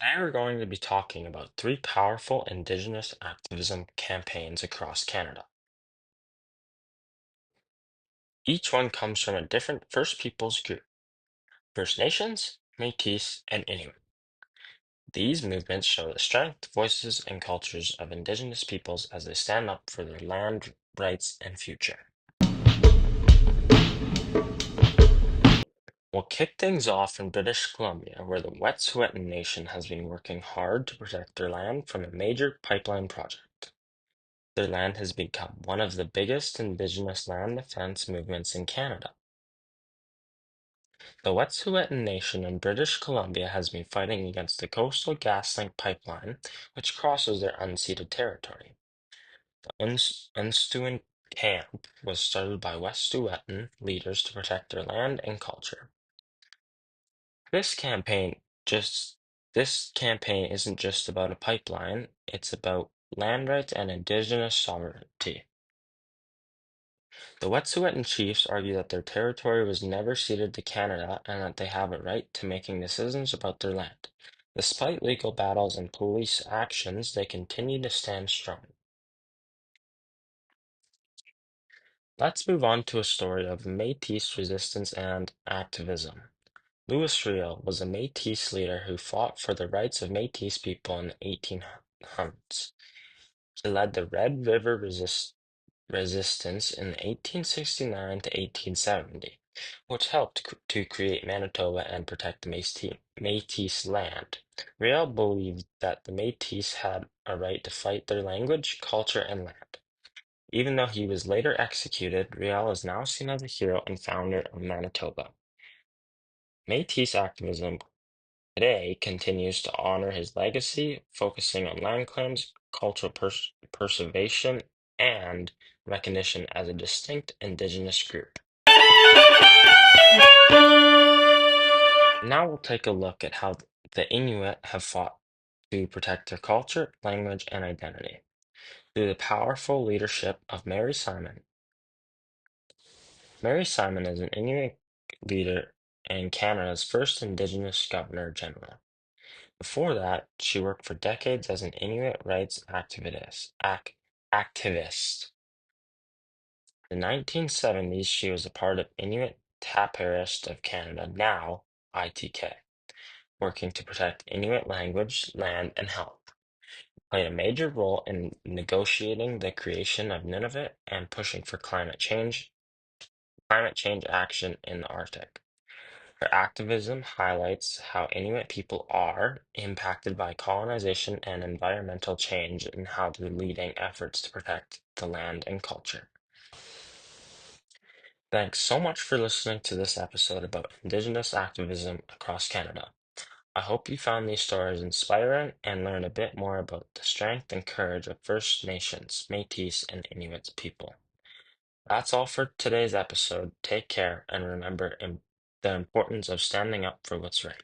Today we're going to be talking about three powerful Indigenous activism campaigns across Canada. Each one comes from a different First Peoples group: First Nations, Métis, and Inuit. These movements show the strength, voices, and cultures of Indigenous peoples as they stand up for their land, rights, and future. We'll kick things off in British Columbia, where the Wet'suwet'en Nation has been working hard to protect their land from a major pipeline project. Their land has become one of the biggest Indigenous land defense movements in Canada. The Wet'suwet'en Nation in British Columbia has been fighting against the Coastal GasLink pipeline, which crosses their unceded territory. The Unstuin Camp was started by Wet'suwet'en leaders to protect their land and culture. This campaign just this campaign isn't just about a pipeline, it's about land rights and Indigenous sovereignty. The Wet'suwet'en chiefs argue that their territory was never ceded to Canada and that they have a right to making decisions about their land. Despite legal battles and police actions, they continue to stand strong. Let's move on to a story of Métis resistance and activism. Louis Riel was a Métis leader who fought for the rights of Métis people in the 1800s. He led the Red River resistance in 1869 to 1870, which helped to create Manitoba and protect the Métis land. Riel believed that the Métis had a right to fight their language, culture, and land. Even though he was later executed, Riel is now seen as a hero and founder of Manitoba. Métis activism today continues to honor his legacy, focusing on land claims, cultural preservation, and recognition as a distinct Indigenous group. Now we'll take a look at how the Inuit have fought to protect their culture, language, and identity. Through the powerful leadership of Mary Simon. Mary Simon is an Inuit leader and Canada's first Indigenous Governor General. Before that, she worked for decades as an Inuit rights activist. In the 1970s, she was a part of Inuit Taparist of Canada, now ITK, working to protect Inuit language, land, and health. Played a major role in negotiating the creation of Nunavut and pushing for climate change action in the Arctic. Her activism highlights how Inuit people are impacted by colonization and environmental change and how they're leading efforts to protect the land and culture. Thanks so much for listening to this episode about Indigenous activism across Canada. I hope you found these stories inspiring and learned a bit more about the strength and courage of First Nations, Métis, and Inuit people. That's all for today's episode. Take care and remember the importance of standing up for what's right.